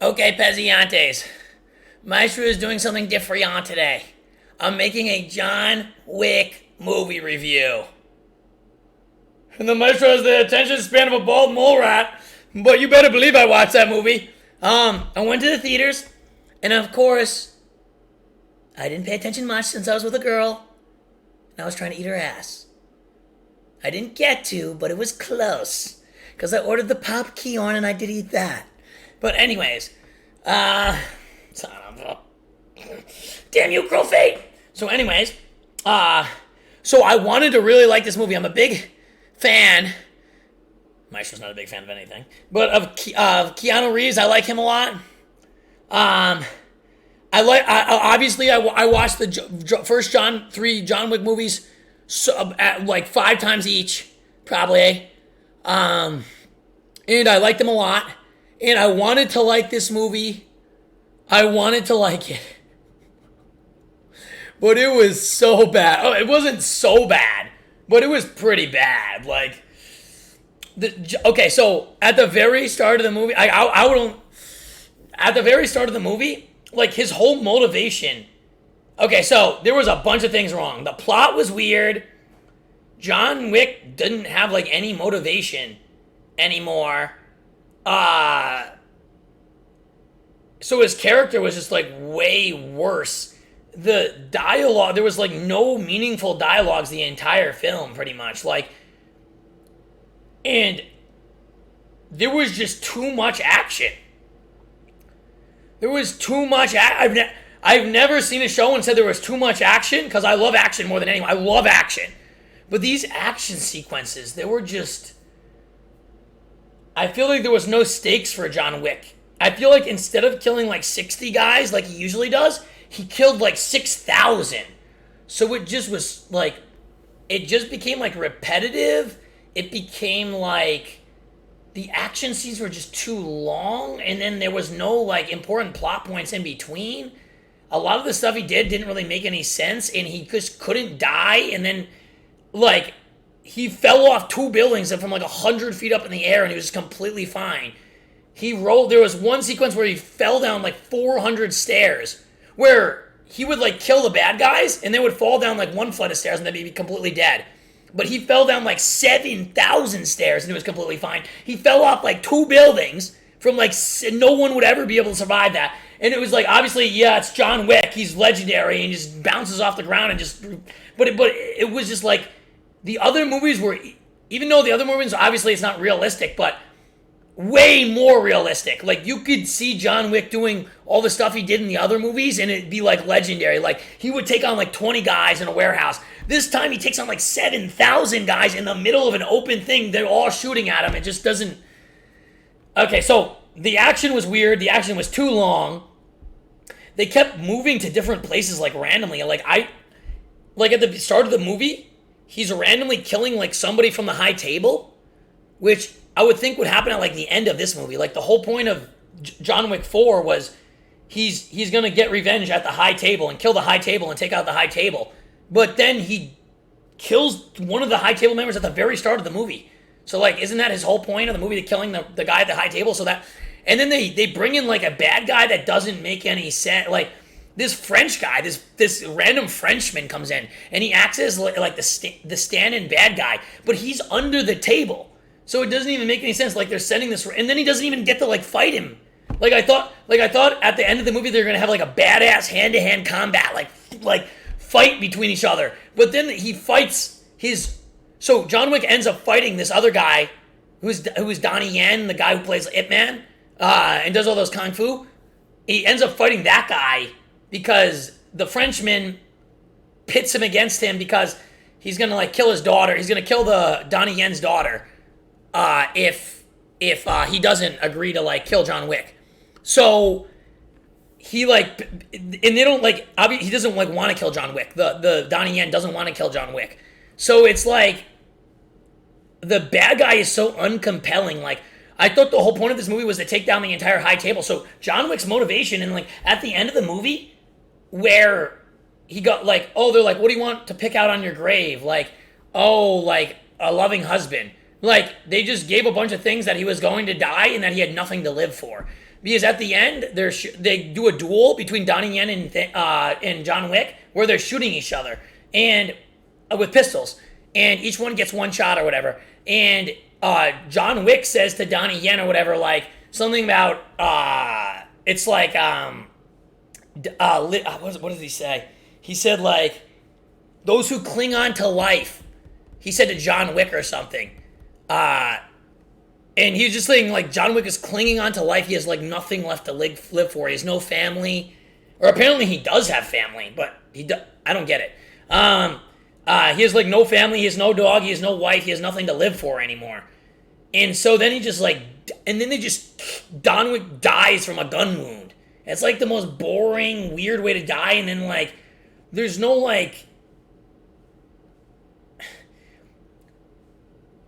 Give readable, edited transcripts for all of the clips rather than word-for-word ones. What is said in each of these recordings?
Okay, Peziantes. Maestro is doing something different today. I'm making a John Wick movie review. And the Maestro has the attention span of a bald mole rat, but you better believe I watched that movie. I went to the theaters, and of course, I didn't pay attention much since I was with a girl, and I was trying to eat her ass. I didn't get to, but it was close, because I ordered the popcorn and I did eat that. But anyways, son of a... Damn you, Crow Fate! So anyways, so I wanted to really like this movie. I'm a big fan. Maestro's not a big fan of anything. But of Keanu Reeves, I like him a lot. Obviously, I watched the first three John Wick movies like 5 times each, probably. And I liked them a lot. And I wanted to like this movie. I wanted to like it. But it was so bad. Oh, it wasn't so bad, but it was pretty bad. Like, okay, so at the very start of the movie, at the very start of the movie, like his whole motivation. Okay, so there was a bunch of things wrong. The plot was weird. John Wick didn't have like any motivation anymore. So his character was just like way worse. The dialogue, there was like no meaningful dialogues the entire film, pretty much. Like, and there was just too much action. There was too much. I've never seen a show and said there was too much action, because I love action more than anyone. I love action. But these action sequences, they were just... I feel like there was no stakes for John Wick. I feel like instead of killing like 60 guys like he usually does, he killed like 6,000. So it just was like... It just became like repetitive. It became like... The action scenes were just too long, and then there was no like important plot points in between. A lot of the stuff he didn't really make any sense, and he just couldn't die, and then like he fell off 2 buildings from like 100 feet up in the air, and he was completely fine. He rolled. There was one sequence where he fell down like 400 stairs, where he would like kill the bad guys, and they would fall down like 1 flight of stairs, and they'd be completely dead. But he fell down like 7,000 stairs, and it was completely fine. He fell off like 2 buildings from like, no one would ever be able to survive that. And it was like, obviously, yeah, it's John Wick. He's legendary and just bounces off the ground and just... But it was just like, the other movies were... Even though the other movies, obviously it's not realistic, but way more realistic. Like, you could see John Wick doing all the stuff he did in the other movies, and it'd be like legendary. Like, he would take on like 20 guys in a warehouse. This time he takes on like 7,000 guys in the middle of an open thing. They're all shooting at him. It just doesn't... Okay, so the action was weird. The action was too long. They kept moving to different places like randomly. Like at the start of the movie, he's randomly killing like somebody from the high table, which I would think would happen at like the end of this movie. Like the whole point of John Wick 4 was he's going to get revenge at the high table and kill the high table and take out the high table. But then he kills one of the high table members at the very start of the movie. So, like, isn't that his whole point of the movie, the killing the guy at the high table? So that... And then they bring in, like, a bad guy that doesn't make any sense. Like, this French guy, this random Frenchman comes in, and he acts as, like, the stand-in bad guy. But he's under the table. So it doesn't even make any sense. Like, they're sending this... And then he doesn't even get to, like, fight him. Like, I thought at the end of the movie they were going to have, like, a badass hand-to-hand combat. Like... fight between each other. But then he fights his... So John Wick ends up fighting this other guy who's Donnie Yen, the guy who plays Ip Man, and does all those kung fu. He ends up fighting that guy because the Frenchman pits him against him because he's going to like kill his daughter. He's going to kill the Donnie Yen's daughter if he doesn't agree to like kill John Wick. So... He like, and they don't like, obviously he doesn't like want to kill John Wick. The Donnie Yen doesn't want to kill John Wick. So it's like, the bad guy is so uncompelling. Like, I thought the whole point of this movie was to take down the entire high table. So John Wick's motivation, and like, at the end of the movie, where he got like, oh, they're like, what do you want to pick out on your grave? Like, oh, like, a loving husband. Like, they just gave a bunch of things that he was going to die and that he had nothing to live for. Because at the end, they do a duel between Donnie Yen and John Wick where they're shooting each other and with pistols, and each one gets one shot or whatever. And John Wick says to Donnie Yen or whatever, like something about it's like what does he say? He said like those who cling on to life. He said to John Wick or something. And he was just saying, like, John Wick is clinging on to life. He has, like, nothing left to live for. He has no family. Or apparently he does have family, but I don't get it. He has, like, no family. He has no dog. He has no wife. He has nothing to live for anymore. And so then he just, like... And then John Wick dies from a gun wound. It's, like, the most boring, weird way to die. And then, like, there's no, like...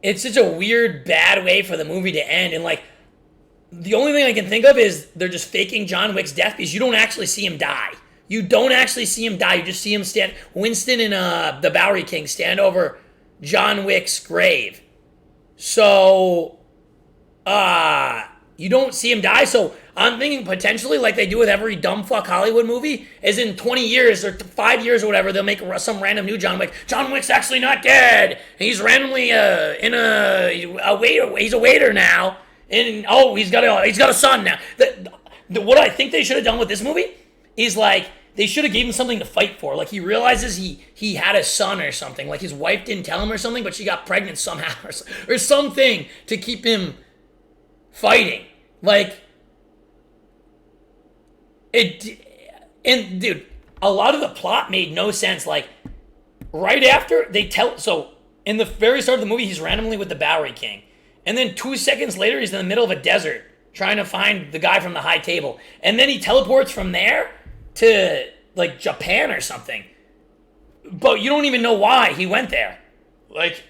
It's such a weird, bad way for the movie to end. And, like, the only thing I can think of is they're just faking John Wick's death because you don't actually see him die. You don't actually see him die. You just see him stand... Winston and the Bowery King stand over John Wick's grave. So, you don't see him die. So, I'm thinking potentially, like they do with every dumb fuck Hollywood movie, is in 20 years or 5 years or whatever, they'll make some random new John Wick. John Wick's actually not dead. He's randomly in a waiter. He's a waiter now, and he's got a son now. What I think they should have done with this movie is like they should have gave him something to fight for. Like he realizes he had a son or something. Like his wife didn't tell him or something, but she got pregnant somehow or something to keep him fighting. Like. Dude, a lot of the plot made no sense. Like, right after so in the very start of the movie, he's randomly with the Bowery King. And then 2 seconds later, he's in the middle of a desert trying to find the guy from the high table. And then he teleports from there to, like, Japan or something. But you don't even know why he went there. Like,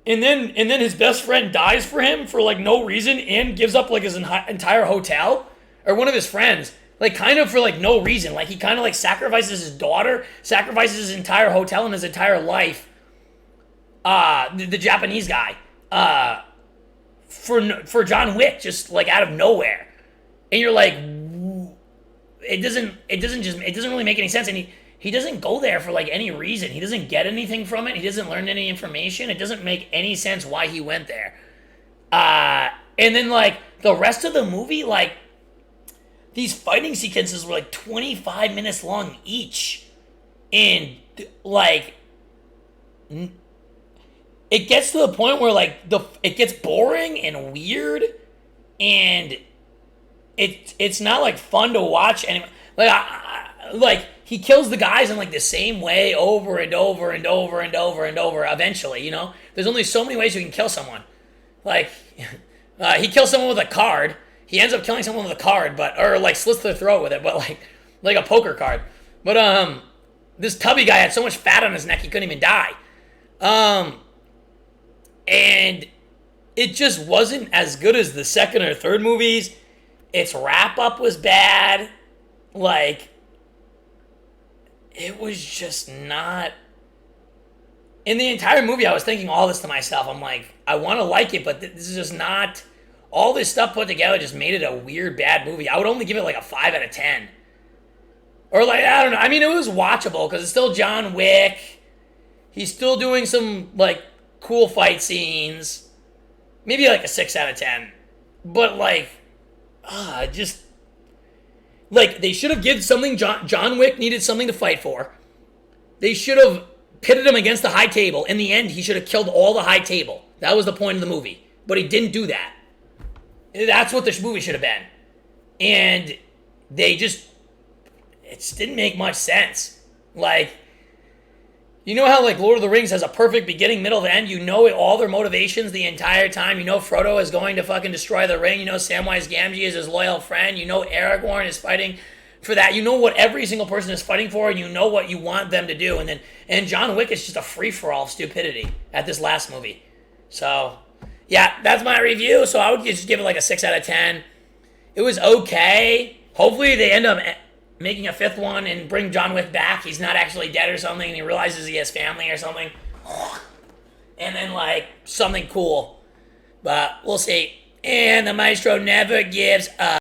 and then his best friend dies for him for, like, no reason and gives up, like, his entire hotel. Or one of his friends. Like, kind of for, like, no reason. Like, he kind of, like, sacrifices his daughter, sacrifices his entire hotel and his entire life. The Japanese guy. For John Wick, just, like, out of nowhere. And you're like, it doesn't really make any sense. And he doesn't go there for, like, any reason. He doesn't get anything from it. He doesn't learn any information. It doesn't make any sense why he went there. And then, like, the rest of the movie, like, these fighting sequences were like 25 minutes long each. And, like, it gets to the point where, like, it gets boring and weird. And it's not, like, fun to watch anymore. Like, he kills the guys in, like, the same way over and over and over and over and over eventually, you know? There's only so many ways you can kill someone. Like, he kills someone with a card. He ends up killing someone with a card, or like slits their throat with it, but like a poker card. But this tubby guy had so much fat on his neck he couldn't even die. And it just wasn't as good as the second or third movies. Its wrap up was bad. Like, it was just not. In the entire movie, I was thinking all this to myself. I'm like, I want to like it, but this is just not. All this stuff put together just made it a weird, bad movie. I would only give it like a 5 out of 10. Or like, I don't know. I mean, it was watchable because it's still John Wick. He's still doing some, like, cool fight scenes. Maybe like a 6 out of 10. But like, just... Like, they should have given something... John Wick needed something to fight for. They should have pitted him against the high table. In the end, he should have killed all the high table. That was the point of the movie. But he didn't do that. That's what this movie should have been. And they just... It just didn't make much sense. Like, you know how, like, Lord of the Rings has a perfect beginning, middle, and end? You know all their motivations the entire time. You know Frodo is going to fucking destroy the ring. You know Samwise Gamgee is his loyal friend. You know Aragorn is fighting for that. You know what every single person is fighting for, and you know what you want them to do. And John Wick is just a free-for-all of stupidity at this last movie. So... yeah, that's my review, so I would just give it like a 6 out of 10. It was okay. Hopefully they end up making a 5th one and bring John Wick back. He's not actually dead or something, and he realizes he has family or something. And then, like, something cool. But we'll see. And the maestro never gives up.